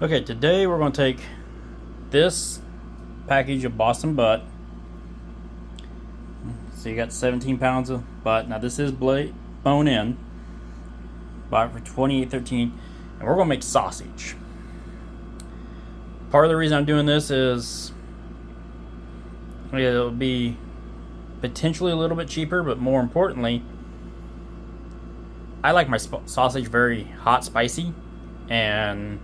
Okay, today we're going to take this package of Boston butt. So you got 17 pounds of butt. Now this is bone in. Bought it for $28.13, and we're going to make sausage. Part of the reason I'm doing this is it'll be potentially a little bit cheaper, but more importantly, I like my sausage very hot, spicy, and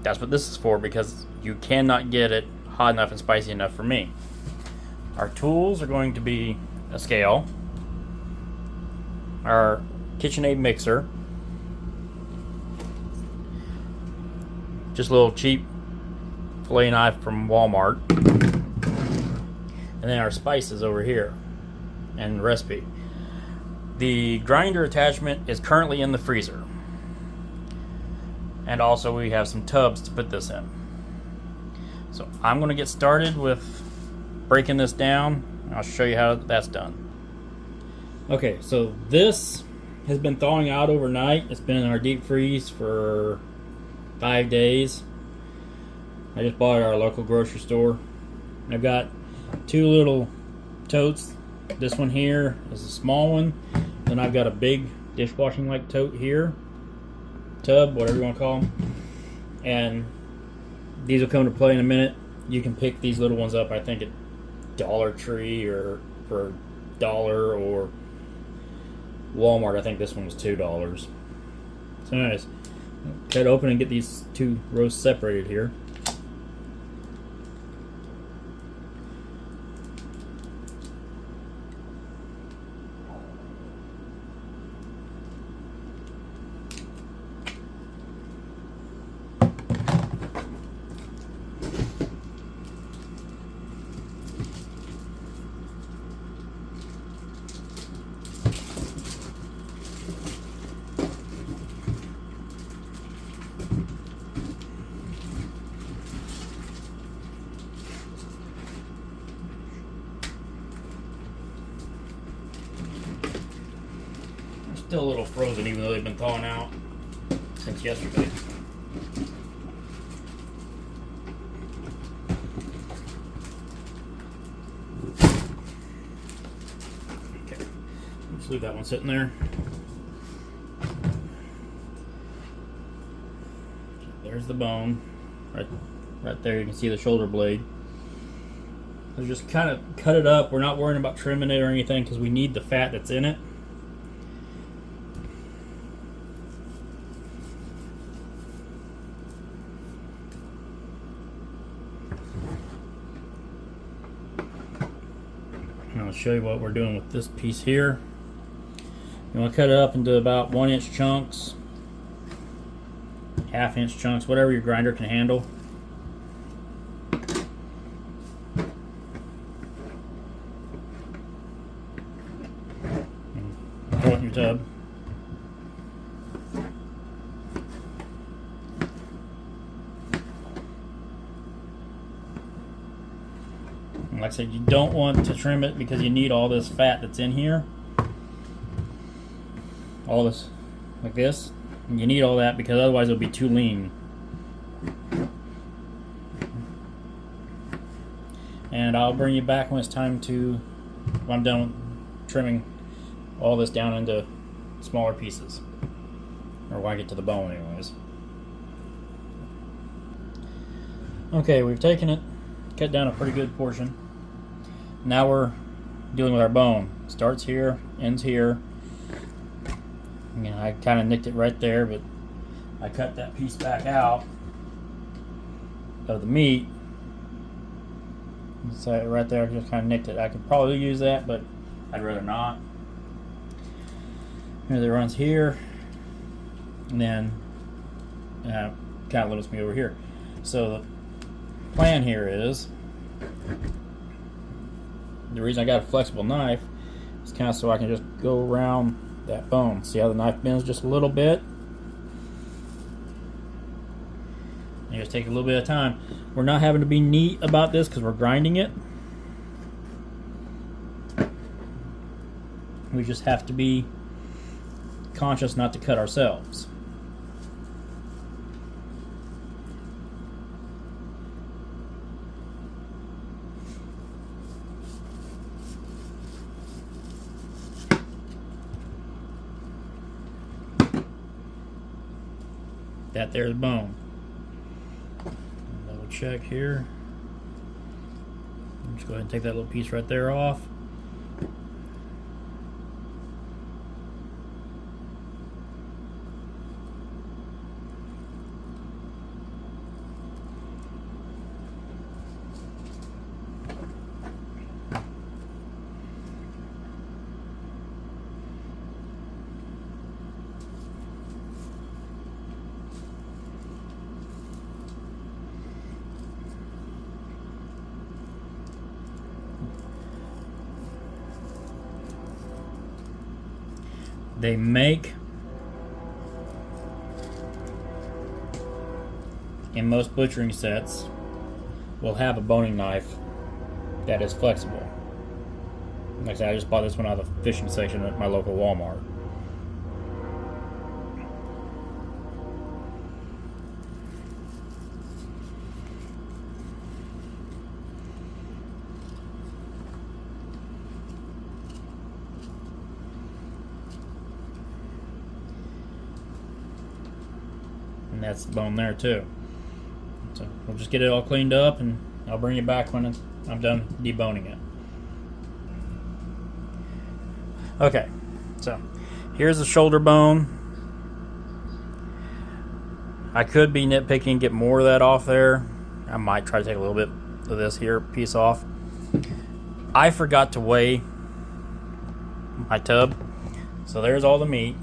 that's what this is for, because you cannot get it hot enough and spicy enough for me. Our tools are going to be a scale, our KitchenAid mixer, just a little cheap fillet knife from Walmart, and then our spices over here and the recipe. The grinder attachment is currently in the freezer. And also we have some tubs to put this in. So I'm going to get started with breaking this down. I'll show you how that's done. Okay, so this has been thawing out overnight. It's been in our deep freeze for 5 days. I just bought it at our local grocery store. I've got two little totes. This one here is a small one. Then I've got a big dishwashing like tote here. Tub, whatever you want to call them, and these will come to play in a minute. You can pick these little ones up, I think, at Dollar Tree or for $1, or Walmart. I think this one was $2. So anyways, cut it open and get these two rows separated here. Still a little frozen, even though they've been thawing out since yesterday. Okay, just leave that one sitting there. There's the bone, right there. You can see the shoulder blade. So just kind of cut it up. We're not worrying about trimming it or anything because we need the fat that's in it. I'll show you what we're doing with this piece here. You want to cut it up into about 1-inch chunks, 1/2-inch chunks, whatever your grinder can handle. And throw it in your tub. Like I said, you don't want to trim it because you need all this fat that's in here. All this, like this. And you need all that because otherwise it'll be too lean. And I'll bring you back when it's time to, when I'm done trimming all this down into smaller pieces. Or when I get to the bone anyways. Okay, we've taken it, cut down a pretty good portion. Now we're dealing with our bone. Starts here, ends here. Again, I kind of nicked it right there, but I cut that piece back out of the meat. So right there, I just kind of nicked it. I could probably use that, but I'd rather not. Here that runs here, and then kind of limits me over here. So the plan here is, the reason I got a flexible knife is kind of so I can just go around that bone. See how the knife bends just a little bit? You just take a little bit of time. We're not having to be neat about this because we're grinding it. We just have to be conscious not to cut ourselves. that there's bone. Double check here. Just go ahead and take that little piece right there off. They make, in most butchering sets, will have a boning knife that is flexible. Like I said, I just bought this one out of the fishing section at my local Walmart. And that's the bone there too. So we'll just get it all cleaned up, and I'll bring you back when I'm done deboning it. Okay, so here's the shoulder bone. I could be nitpicking and get more of that off there. I might try to take a little bit of this here piece off. I forgot to weigh my tub, so there's all the meat.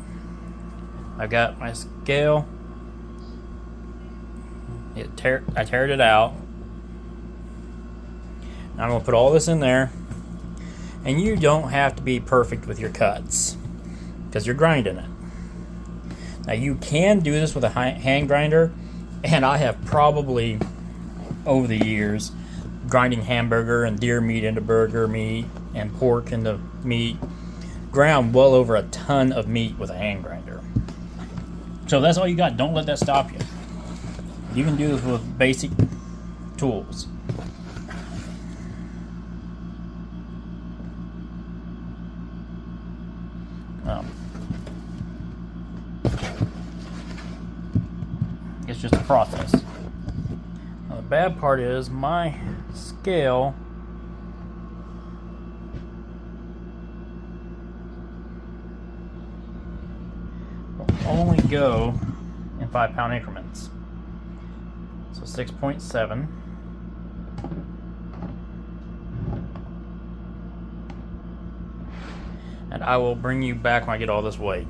I've got my scale. I teared it out. Now I'm going to put all this in there. And you don't have to be perfect with your cuts, because you're grinding it. Now you can do this with a hand grinder, and I have probably, over the years, grinding hamburger and deer meat into burger meat and pork into meat, ground well over a ton of meat with a hand grinder. So that's all you got. Don't let that stop you. You can do this with basic tools. It's just a process. Now, the bad part is my scale will only go in 5-pound increments. So 6.7. And I will bring you back when I get all this weighed.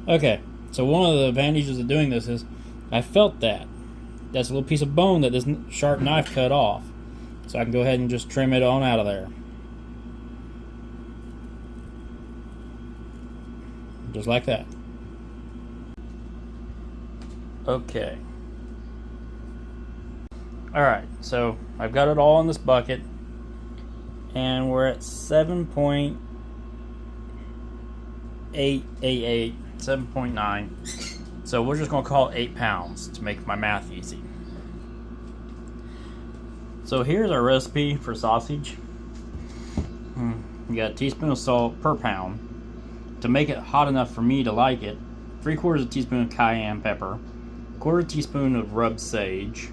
Okay, so one of the advantages of doing this is I felt that. That's a little piece of bone that this sharp knife cut off. So I can go ahead and just trim it on out of there. Just like that. Okay. Alright, so I've got it all in this bucket. And we're at 7.888, 7.9. So we're just going to call it 8 pounds to make my math easy. So here's our recipe for sausage. You got a teaspoon of salt per pound. To make it hot enough for me to like it, 3/4 teaspoon of cayenne pepper, 1/4 teaspoon of rubbed sage,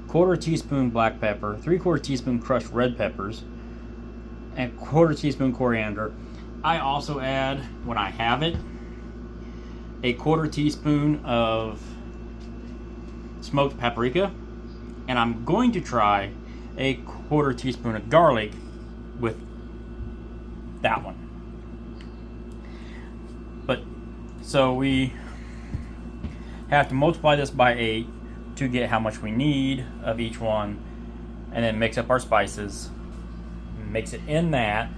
1/4 teaspoon black pepper, 3/4 teaspoon crushed red peppers, and 1/4 teaspoon coriander. I also add, when I have it, a 1/4 teaspoon of smoked paprika, and I'm going to try a 1/4 teaspoon of garlic with that one. But so we have to multiply this by 8 to get how much we need of each one, and then mix up our spices, mix it in that,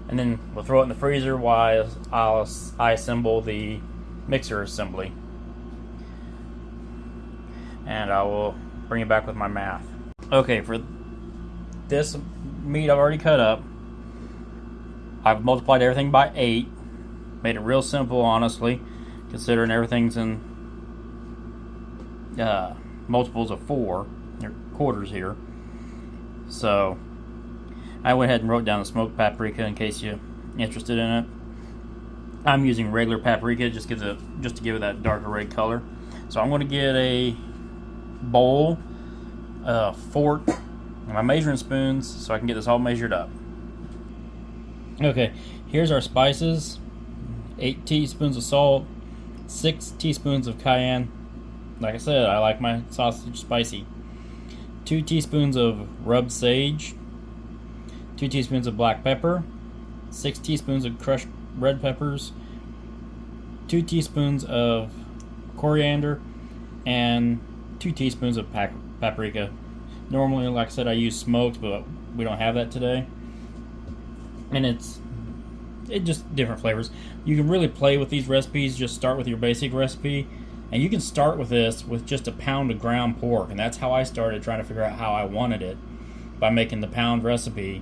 and then we'll throw it in the freezer while I assemble the mixer assembly, and I will bring it back with my math. Okay, for this meat I've already cut up, I've multiplied everything by 8, made it real simple, honestly, considering everything's in multiples of 4, or quarters here. So I went ahead and wrote down the smoked paprika in case you're interested in it. I'm using regular paprika, just to give it that darker red color. So I'm going to get a bowl, a fork, and my measuring spoons so I can get this all measured up. Okay, here's our spices: 8 teaspoons of salt, 6 teaspoons of cayenne. Like I said, I like my sausage spicy. 2 teaspoons of rubbed sage, 2 teaspoons of black pepper, 6 teaspoons of crushed red peppers, 2 teaspoons of coriander, and 2 teaspoons of paprika. Normally, like I said, I use smoked, but we don't have that today. And it's just different flavors. You can really play with these recipes. Just start with your basic recipe, and you can start with this with just a pound of ground pork, and that's how I started trying to figure out how I wanted it, by making the pound recipe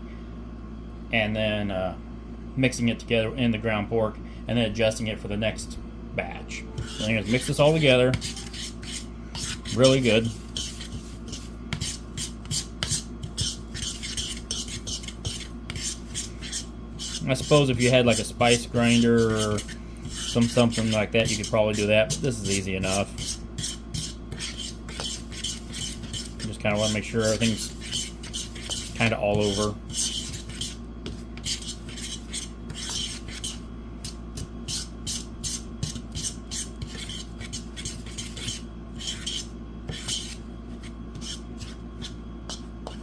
and then mixing it together in the ground pork and then adjusting it for the next batch. So I'm going to mix this all together really good. I suppose if you had like a spice grinder or something like that, you could probably do that, but this is easy enough. Just kind of want to make sure everything's kind of all over.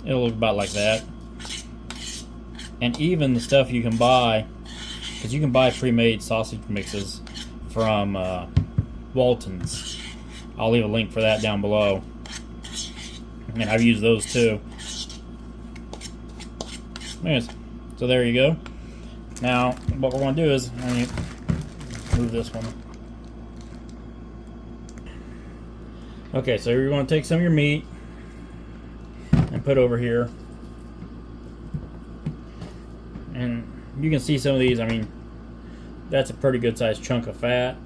It'll look about like that. And even the stuff you can buy, because you can buy pre-made sausage mixes from Waltons. I'll leave a link for that down below. And I've used those too. Anyways, so there you go. Now, what we're going to do is, let me move this one. Okay, so you're going to take some of your meat and put over here. And you can see some of these, I mean, that's a pretty good sized chunk of fat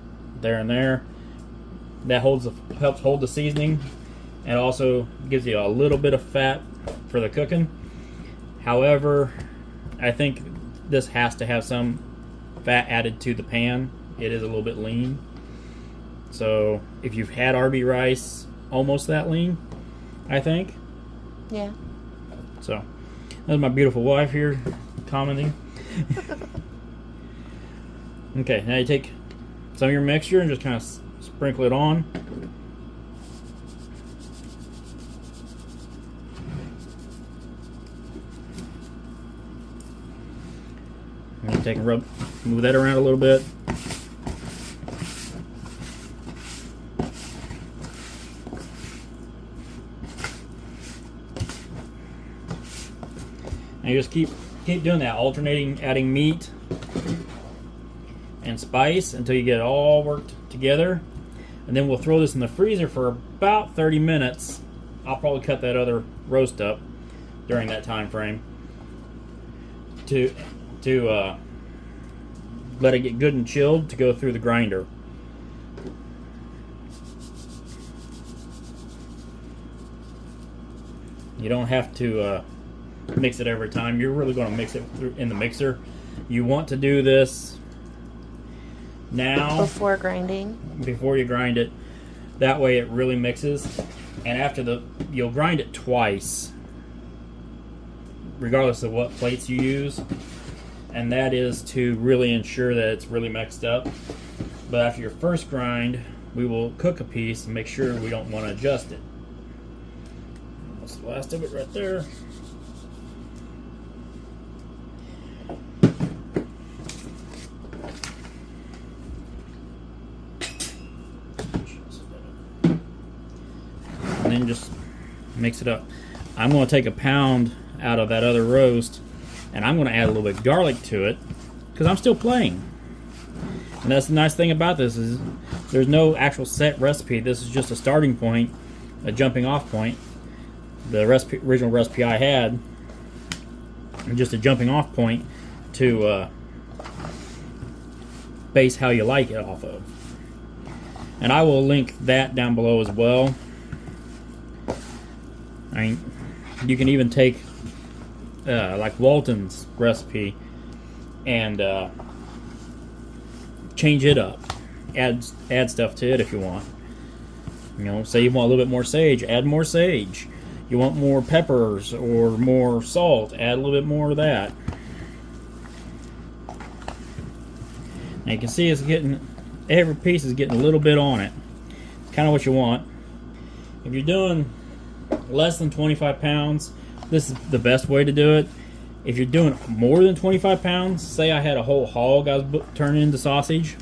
there and there. That helps hold the seasoning, and also gives you a little bit of fat for the cooking. However, I think this has to have some fat added to the pan. It is a little bit lean. So if you've had RB rice, almost that lean, I think. Yeah. So that's my beautiful wife here commenting. Okay, now you take some of your mixture and just kind of sprinkle it on. And you take and move that around a little bit. And you just keep doing that, alternating, adding meat and spice until you get it all worked together. And then we'll throw this in the freezer for about 30 minutes. I'll probably cut that other roast up during that time frame to let it get good and chilled to go through the grinder. You don't have to mix it every time. You're really going to mix it in the mixer. You want to do this now before grinding, before you grind it. That way it really mixes. And after you'll grind it twice, regardless of what plates you use, and that is to really ensure that it's really mixed up. But after your first grind, we will cook a piece and make sure we don't want to adjust it. That's the last of it right there. And then just mix it up. I'm going to take a pound out of that other roast, and I'm going to add a little bit of garlic to it because I'm still playing. And that's the nice thing about this is there's no actual set recipe. This is just a starting point, a jumping off point. The original recipe I had, just a jumping off point to base how you like it off of. And I will link that down below as well. I mean, you can even take like Walton's recipe and change it up. Add stuff to it if you want. You know, say you want a little bit more sage, add more sage. You want more peppers or more salt, add a little bit more of that. Now you can see it's getting, every piece is getting a little bit on it. It's kind of what you want. If you're doing less than 25 pounds, this is the best way to do it. If you're doing more than 25 pounds, say I had a whole hog I was turning into sausage,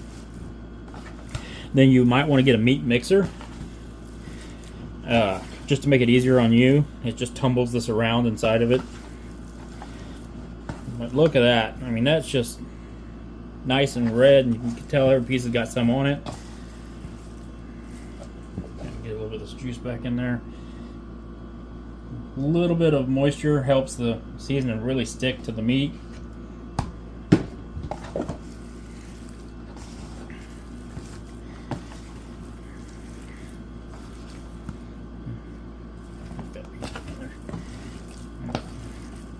then you might want to get a meat mixer. Just to make it easier on you. It just tumbles this around inside of it. But look at that. I mean, that's just nice and red, and you can tell every piece has got some on it. Get a little bit of this juice back in there. A little bit of moisture helps the seasoning really stick to the meat.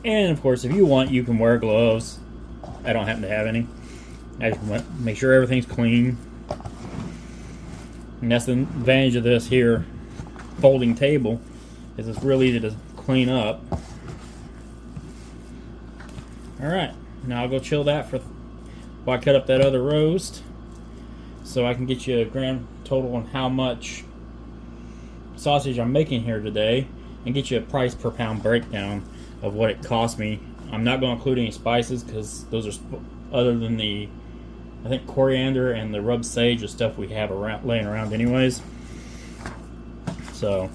And of course, if you want, you can wear gloves. I don't happen to have any. I just want to make sure everything's clean. And that's the advantage of this here folding table, is it's real easy to clean up. Alright, now I'll go chill that for while I cut up that other roast, so I can get you a grand total on how much sausage I'm making here today, and get you a price per pound breakdown of what it cost me. I'm not going to include any spices because those are, other than the, I think, coriander and the rubbed sage, is stuff we have around, laying around anyways. So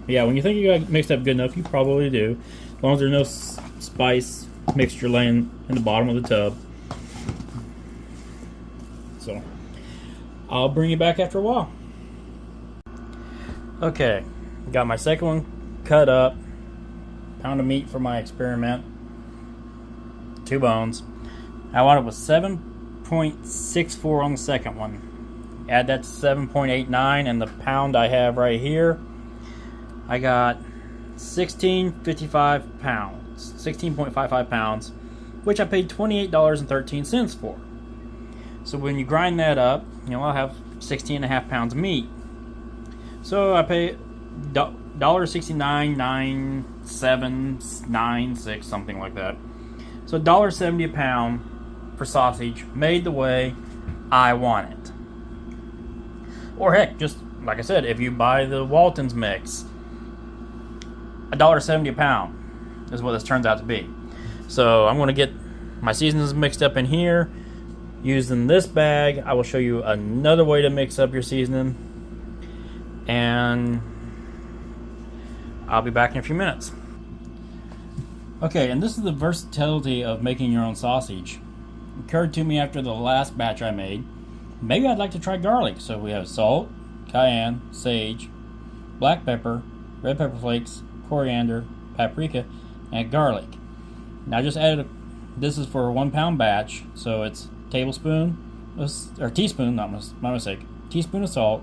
yeah, when you think you got it mixed up good enough, you probably do, as long as there's no spice mixture laying in the bottom of the tub. So I'll bring you back after a while. Okay, got my second one cut up. Pound of meat for my experiment. 2 bones. I wound up with 7.64 on the second one. Add that to 7.89, and the pound I have right here, I got 16.55 pounds. 16.55 pounds, which I paid $28.13 for. So when you grind that up, you know, I'll have 16.5 pounds of meat. So I pay $1.699796, something like that. So $1.70 a pound for sausage, made the way I want it. Or heck, just like I said, if you buy the Waltons mix, $1.70 a pound is what this turns out to be. So I'm going to get my seasonings mixed up in here using this bag. I will show you another way to mix up your seasoning, and I'll be back in a few minutes. Okay, and this is the versatility of making your own sausage. It occurred to me after the last batch I made, maybe I'd like to try garlic. So we have salt, cayenne, sage, black pepper, red pepper flakes, coriander, paprika, and garlic. Now I just added, this is for a 1 pound batch, so it's tablespoon, or teaspoon, not my mistake, teaspoon of salt.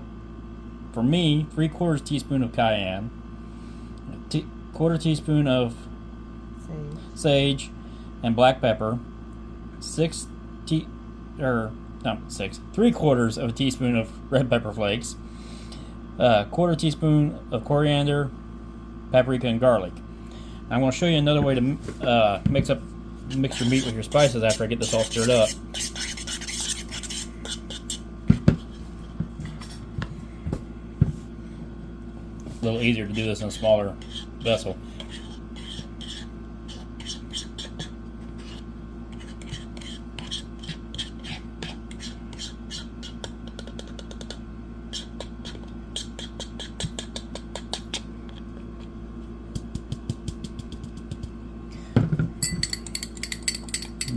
For me, 3/4 teaspoon of cayenne, quarter teaspoon of sage and black pepper, 3/4 of a teaspoon of red pepper flakes, quarter teaspoon of coriander, paprika, and garlic. I'm going to show you another way to mix your meat with your spices after I get this all stirred up. A little easier to do this in a smaller vessel.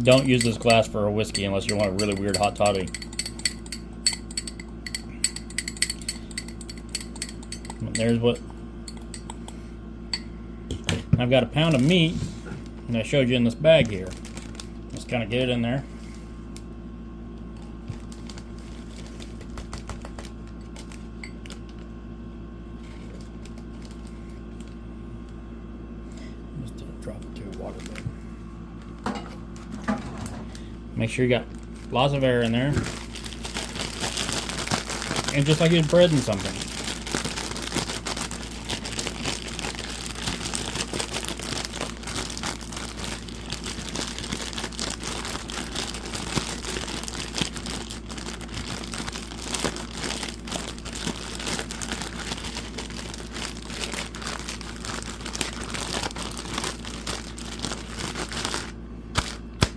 Don't use this glass for a whiskey unless you want a really weird hot toddy. There's what I've got, a pound of meat, and I showed you in this bag here. Just kind of get it in there. Just drop it to a water bed. Make sure you got lots of air in there. and just like you'd bread and something.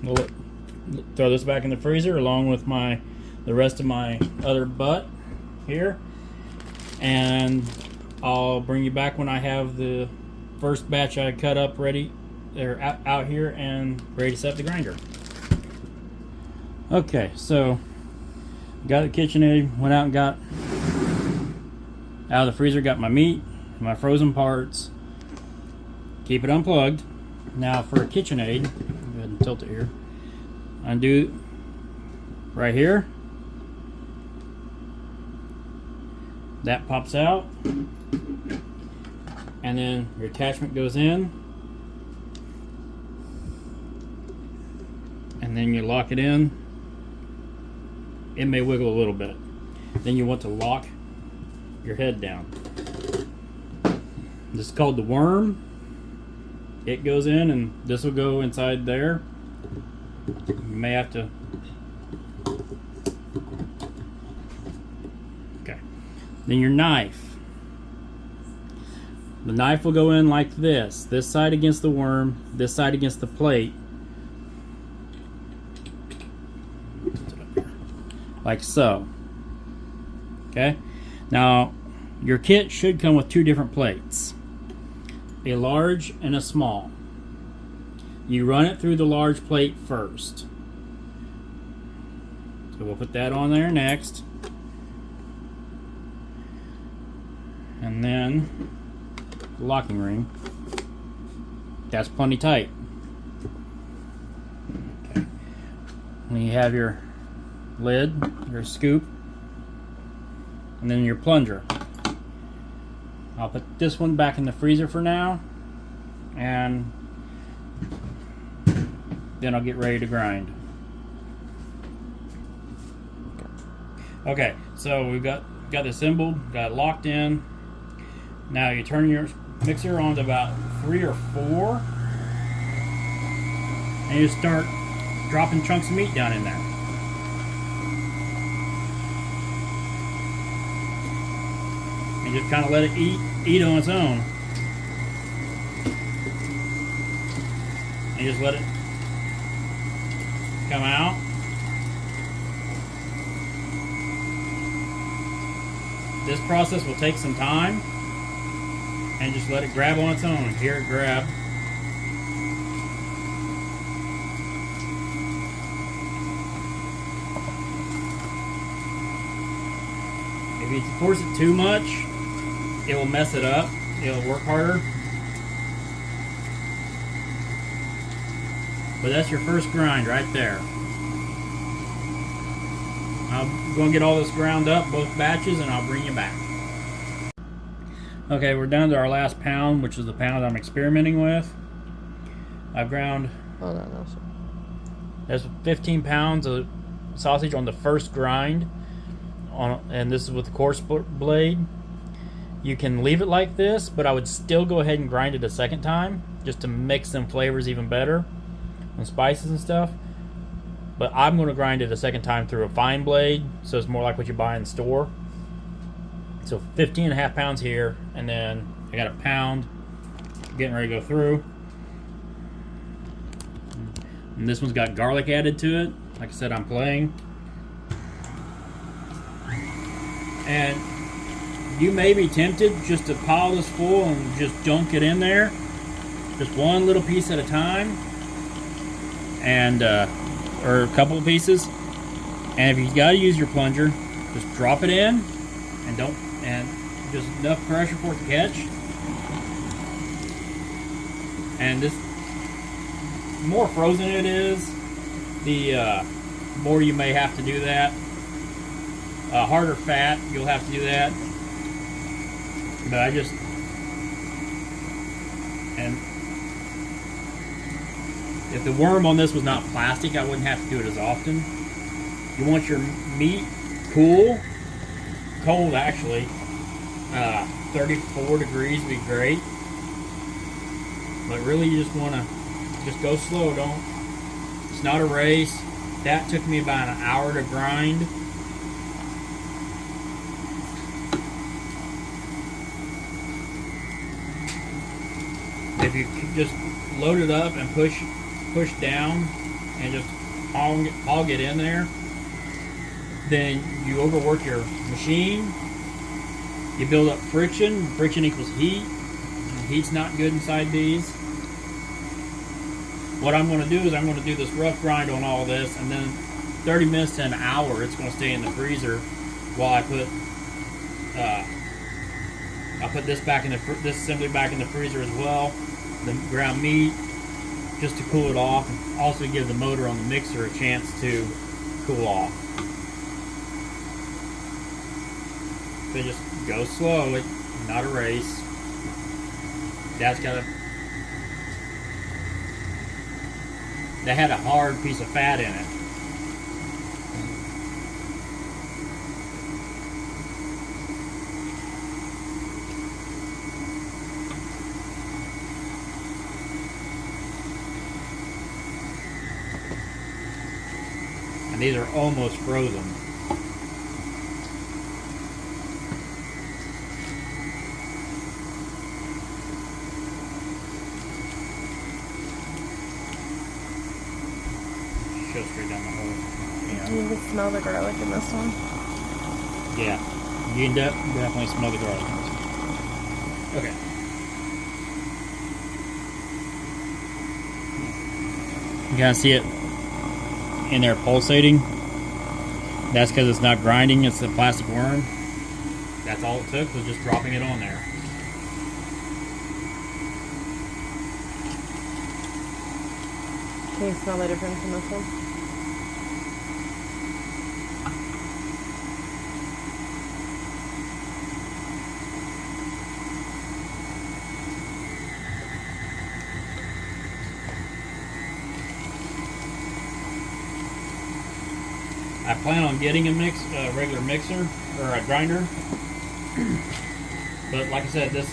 We'll throw this back in the freezer along with the rest of my other butt here, and I'll bring you back when I have the first batch I cut up ready. They're out here and ready to set up the grinder. Okay, so got the KitchenAid, went out and got out of the freezer, got my meat, my frozen parts. Keep it unplugged. Now for a KitchenAid, go ahead and tilt it here. Undo right here. That pops out, and then your attachment goes in, and then you lock it in. It may wiggle a little bit. Then you want to lock your head down. This is called the worm. It goes in, and this will go inside there. You may have to. Okay. Then your knife. The knife will go in like this. This side against the worm, this side against the plate. Like so. Okay? Now, your kit should come with two different plates. A large and a small. You run it through the large plate first. So we'll put that on there next. And then the locking ring. That's plenty tight. Okay. Then you have your lid, your scoop, and then your plunger. I'll put this one back in the freezer for now, and then I'll get ready to grind. Okay, so we've got this assembled, got it locked in. Now you turn your mixer on to about 3 or 4, and you start dropping chunks of meat down in there. And just kind of let it eat on its own. And just let it come out. This process will take some time, and just let it grab on its own. Hear it grab. If you force it too much, it will mess it up. It'll work harder. But that's your first grind right there. I'm going to get all this ground up, both batches, and I'll bring you back. Okay, we're down to our last pound, which is the pound I'm experimenting with. I've ground. Oh, no, sir. There's 15 pounds of sausage on the first grind, and this is with the coarse blade. You can leave it like this, but I would still go ahead and grind it a second time, just to mix them flavors even better, and spices and stuff. But I'm going to grind it a second time through a fine blade, so it's more like what you buy in the store. So 15.5 pounds here, and then I got a pound getting ready to go through. And this one's got garlic added to it. Like I said, I'm playing. And you may be tempted just to pile this full and just dunk it in there. Just one little piece at a time. And or a couple of pieces, and if you gotta use your plunger, just drop it in, and just enough pressure for it to catch. And this, the more frozen it is, the more you may have to do that. Harder fat, you'll have to do that. But I just, and if the worm on this was not plastic, I wouldn't have to do it as often. You want your meat cool, cold actually. 34 degrees would be great. But really you just want to just go slow. It's not a race. That took me about an hour to grind. If you just load it up and push down and just hog it in there, then you overwork your machine. You build up friction. Friction equals heat. Heat's not good inside these. What I'm going to do is I'm going to do this rough grind on all this, and then 30 minutes to an hour it's going to stay in the freezer while I put I'll put this assembly back in the freezer as well, the ground meat, just to cool it off, and also give the motor on the mixer a chance to cool off. So just go slow, it's not a race. That had a hard piece of fat in it. And these are almost frozen. Go straight down the hole. Yeah. Do you even smell the garlic in this one? Yeah, you can definitely smell the garlic in this one. Okay. You kind of see it in there pulsating. That's because it's not grinding, it's the plastic worm. That's all it took, was just dropping it on there. Can you smell the difference in this one? I plan on getting a regular mixer or a grinder, but like I said, this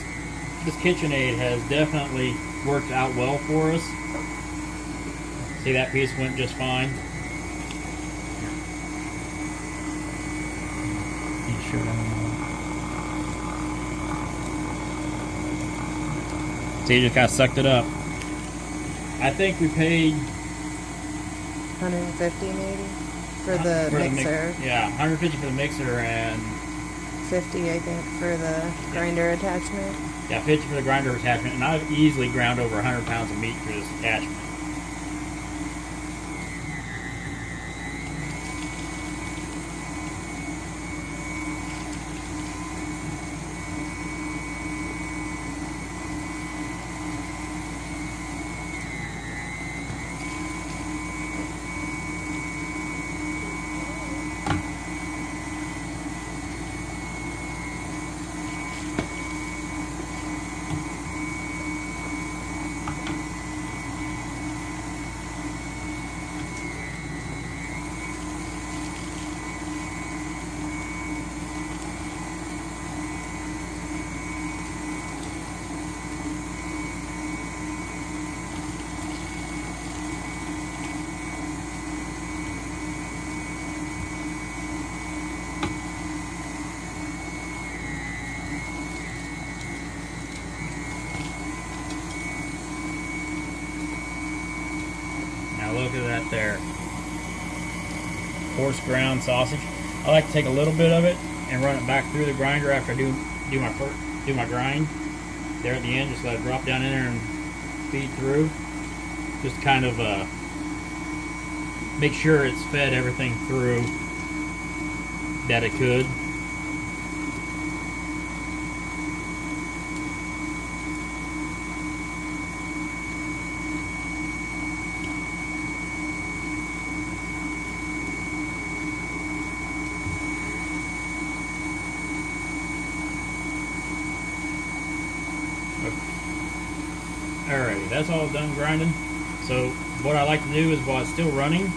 KitchenAid has definitely worked out well for us. See, that piece went just fine. See, you just kind of sucked it up. I think we paid 150 maybe for the mixer. Yeah, 150 for the mixer and 50 I think for the grinder attachment. Yeah, 50 for the grinder attachment, and I've easily ground over 100 pounds of meat through this attachment. Look at that there. Coarse ground sausage. I like to take a little bit of it and run it back through the grinder after I do my grind. There at the end, just let it drop down in there and feed through. Just kind of make sure it's fed everything through that it could. Alrighty, that's all done grinding. So what I like to do is while it's still running,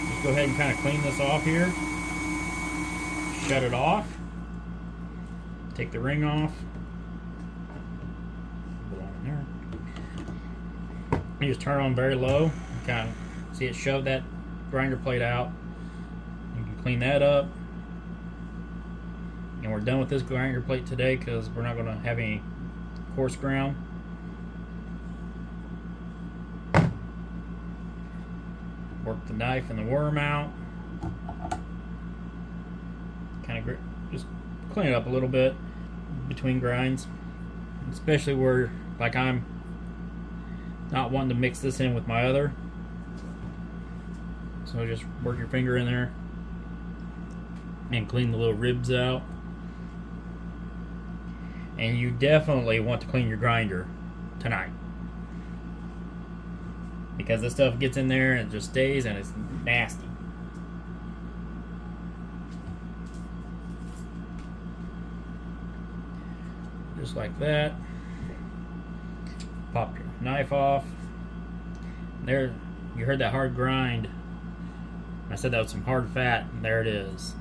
just go ahead and kind of clean this off here. shut it off. Take the ring off. Put it on there. You just turn it on very low. Kind of see it shove that grinder plate out. You can clean that up. And we're done with this grinder plate today because we're not going to have any coarse ground. Work the knife and the worm out. Kind of just clean it up a little bit between grinds, especially where, like, I'm not wanting to mix this in with my other. So just work your finger in there and clean the little ribs out. And you definitely want to clean your grinder tonight, because this stuff gets in there and it just stays and it's nasty. Just like that. Pop your knife off. There, you heard that hard grind. I said that was some hard fat, and there it is.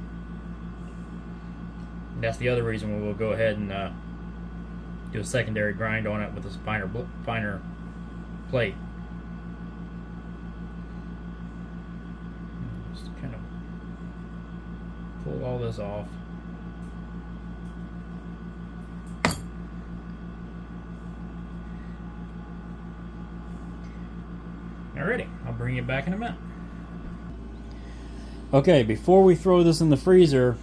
And that's the other reason we'll go ahead and do a secondary grind on it with this finer plate. Just kind of pull all this off. Alrighty, I'll bring it back in a minute. Okay, before we throw this in the freezer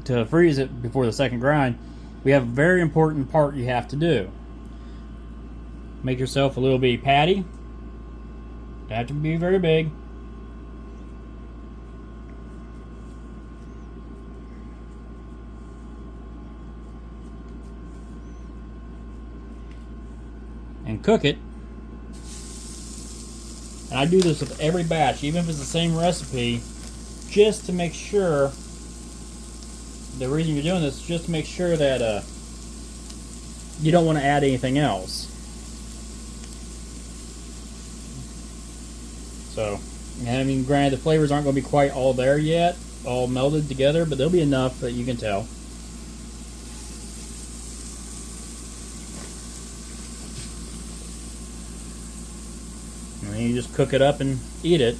to freeze it before the second grind, we have a very important part you have to do. Make yourself a little bitty patty. Don't have to be very big. And cook it. And I do this with every batch, even if it's the same recipe, just to make sure. The reason you're doing this is just to make sure that you don't want to add anything else. So, I mean, granted, the flavors aren't going to be quite all there yet, all melded together, but there'll be enough that you can tell. And then you just cook it up and eat it.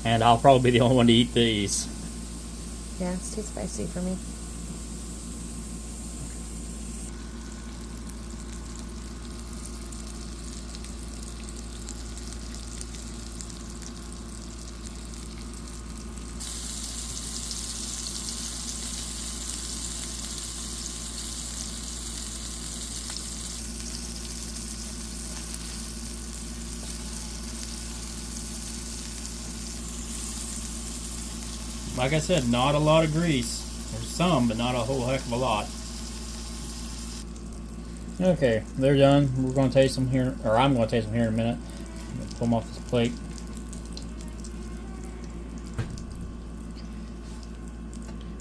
And I'll probably be the only one to eat these. Yeah, it's too spicy for me. Like I said, not a lot of grease. There's some, but not a whole heck of a lot. Okay, they're done. We're going to taste them here, or I'm going to taste them here in a minute. I'm going to pull them off this plate.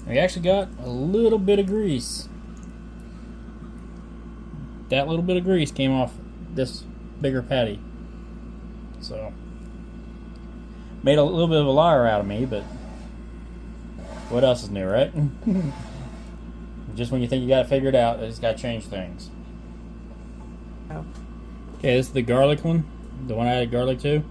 We actually got a little bit of grease. That little bit of grease came off this bigger patty. So, made a little bit of a liar out of me, but what else is new, right? Just when you think you got it figured out, it's got to change things. Oh. Okay, this is the garlic one. The one I added garlic to.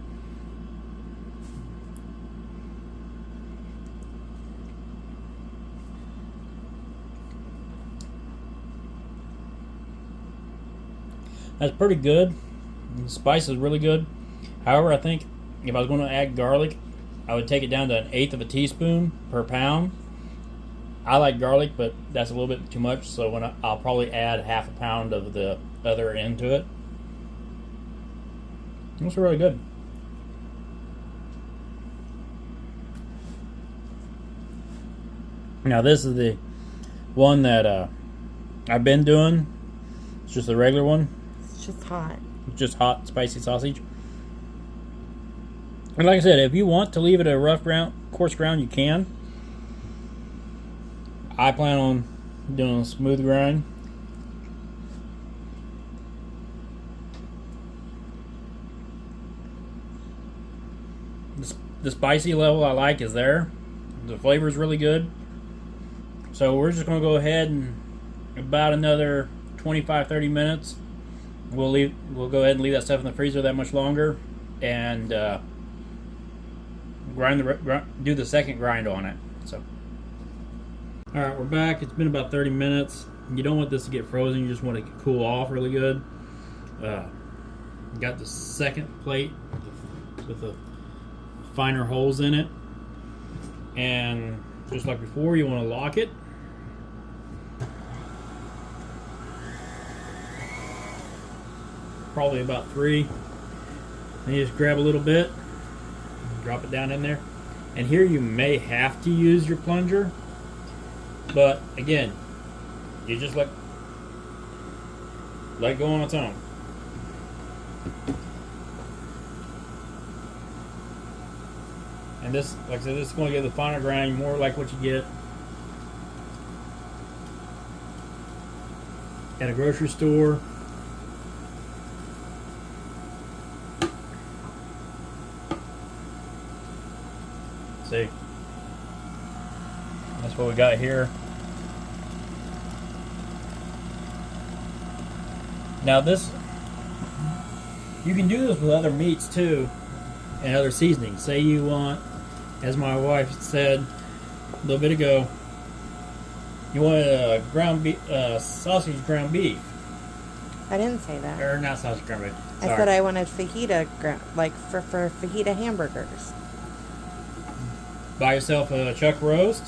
That's pretty good. The spice is really good. However, I think if I was going to add garlic, I would take it down to 1/8 of a teaspoon per pound. I like garlic, but that's a little bit too much, so I'll probably add 1/2 pound of the other into it. It's really good. Now this is the one that I've been doing. It's just the regular one. It's just hot. Just hot, spicy sausage. And like I said, if you want to leave it a rough ground, coarse ground, you can. I plan on doing a smooth grind. the spicy level I like is there. The flavor is really good. So we're just going to go ahead and about another 25-30 minutes. We'll go ahead and leave that stuff in the freezer that much longer, and do the second grind on it. So, all right, we're back. It's been about 30 minutes. You don't want this to get frozen. You just want it to cool off really good. Got the second plate with the finer holes in it, and just like before, you want to lock it. Probably about 3. And you just grab a little bit, drop it down in there. And here you may have to use your plunger, but again, you just let go on its own. And this, like I said, this is going to give the finer grind more like what you get at a grocery store. See, that's what we got here. Now this, you can do this with other meats too, and other seasonings. Say you want, as my wife said a little bit ago, you want a sausage ground beef. I didn't say that. Or not sausage ground beef. Sorry. I said I wanted fajita like for fajita hamburgers. Buy yourself a chuck roast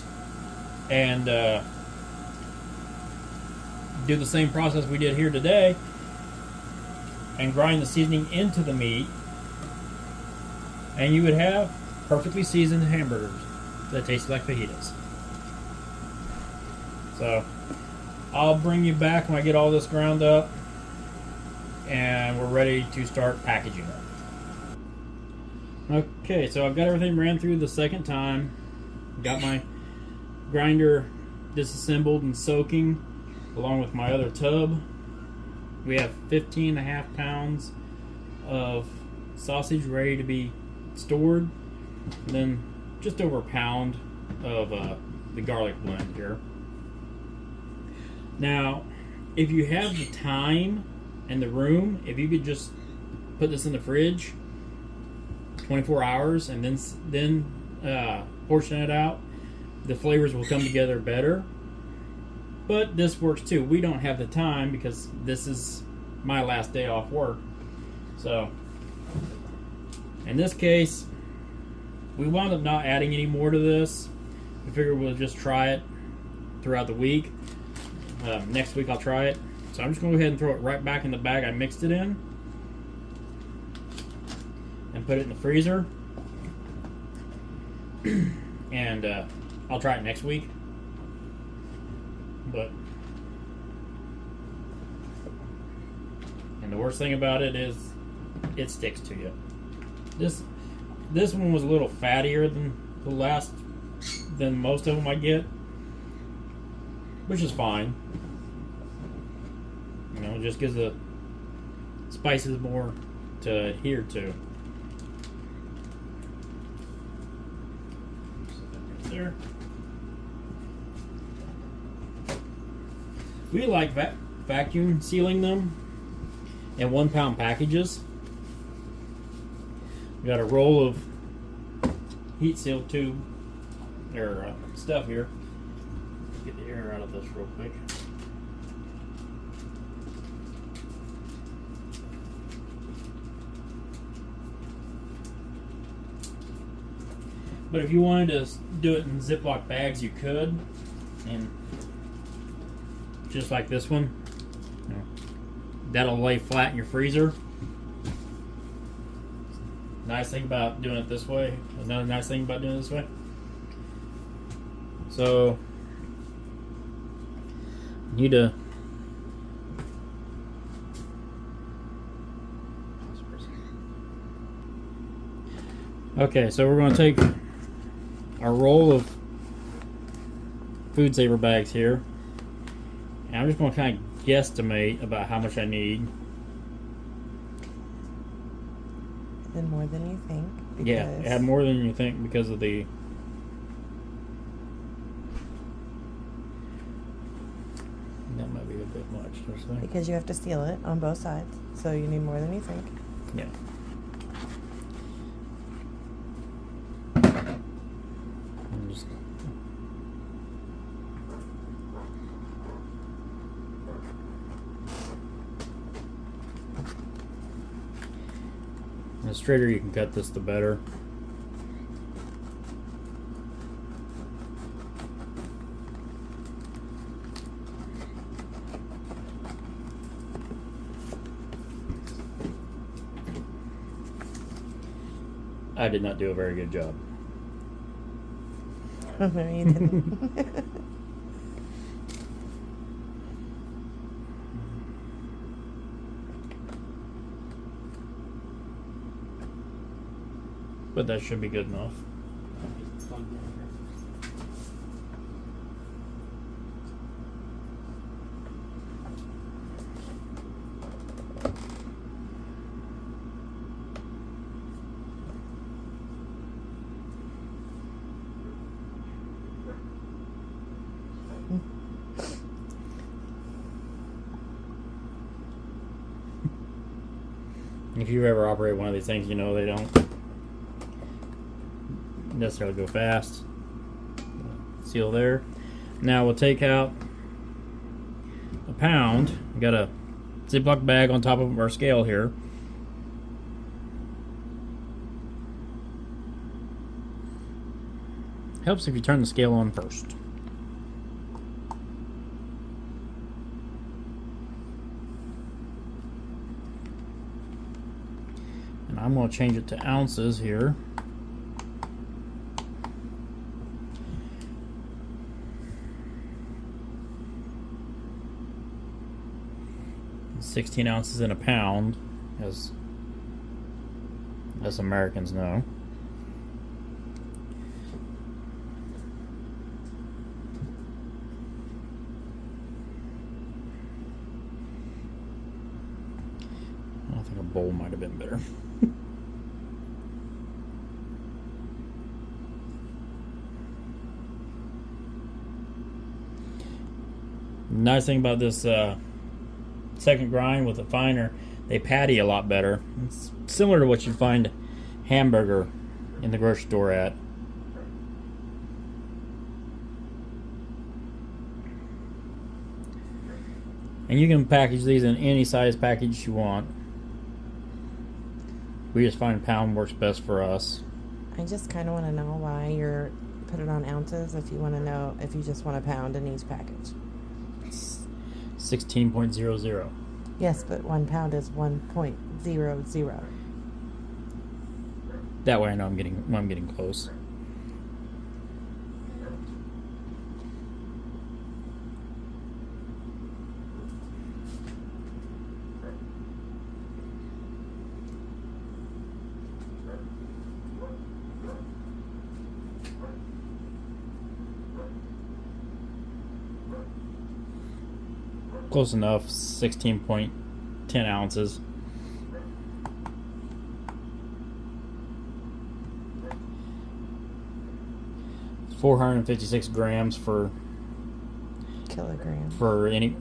and do the same process we did here today and grind the seasoning into the meat, and you would have perfectly seasoned hamburgers that taste like fajitas. So I'll bring you back when I get all this ground up and we're ready to start packaging it. Okay, so I've got everything ran through the second time. Got my grinder disassembled and soaking along with my other tub. We have 15.5 pounds of sausage ready to be stored, and then just over a pound of the garlic blend here. Now, if you have the time and the room, if you could just put this in the fridge 24 hours and then portion it out, the flavors will come together better. But this works too. We don't have the time because this is my last day off work. So in this case, we wound up not adding any more to this. We figured we'll just try it throughout the week. Next week I'll try it. So I'm just going to go ahead and throw it right back in the bag I mixed it in and put it in the freezer. And I'll try it next week. And the worst thing about it is it sticks to you. This one was a little fattier than most of them I get, which is fine. You know, it just gives the spices more to adhere to. There. We like vacuum sealing them in 1 pound packages. We got a roll of heat sealed tube or stuff here. Get the air out of this real quick. But if you wanted to do it in Ziploc bags, you could, and just like this one, you know, that'll lay flat in your freezer. Nice thing about doing it this way. Another nice thing about doing it this way. So, you need to okay, so we're going to take our roll of food saver bags here, and I'm just going to kind of guesstimate about how much I need. And more than you think. Yeah, it had more than you think because of the... That might be a bit much, don't you think? Because you have to seal it on both sides, so you need more than you think. Yeah. Just... The straighter you can cut this, the better. I did not do a very good job. Oh, no, you didn't. But that should be good enough. If you ever operate one of these things, you know they don't necessarily go fast. Seal there. Now we'll take out a pound. We got a Ziploc bag on top of our scale here. Helps if you turn the scale on first. And I'm going to change it to ounces here. "16 ounces in a pound," as Americans know. I think a bowl might have been better. Nice thing about this second grind with a finer, they patty a lot better. It's similar to what you'd find hamburger in the grocery store at. And you can package these in any size package you want. We just find pound works best for us. I just kind of want to know why you're put it on ounces if you want to know if you just want a pound in each package. 16.00. Yes, but 1 pound is 1.00. That way I know I'm getting close. Close enough. 16.10 ounces. $456 grams for kilogram. For any,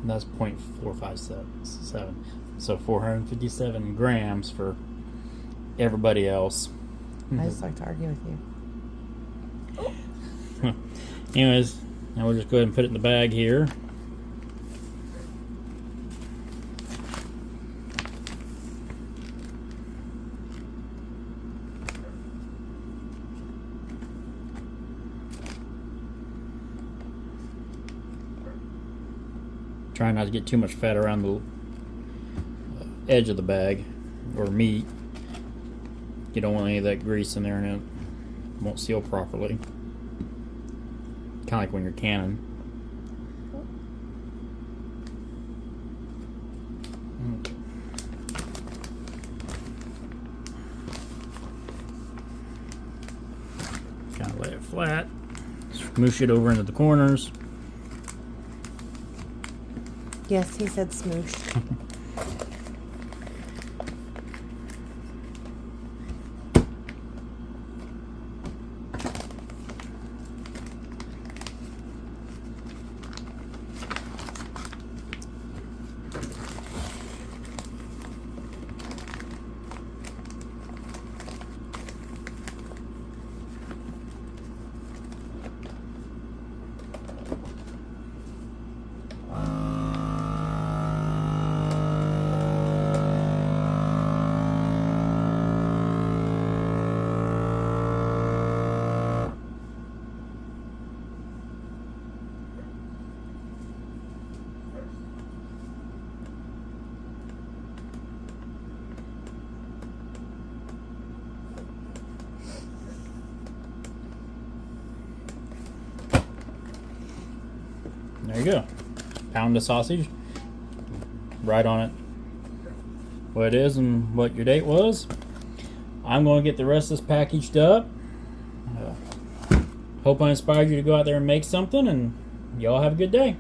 that's 0.457. So 457 grams for everybody else. I just like to argue with you. Anyways, now we'll just go ahead and put it in the bag here. Try not to get too much fat around the edge of the bag or meat. You don't want any of that grease in there and it won't seal properly. Kind of like when you're canning. Okay. Kind of lay it flat. Smoosh it over into the corners. Yes, he said smoosh. There you go. Pound the sausage. Write on it what it is and what your date was. I'm going to get the rest of this packaged up. Hope I inspired you to go out there and make something, and y'all have a good day.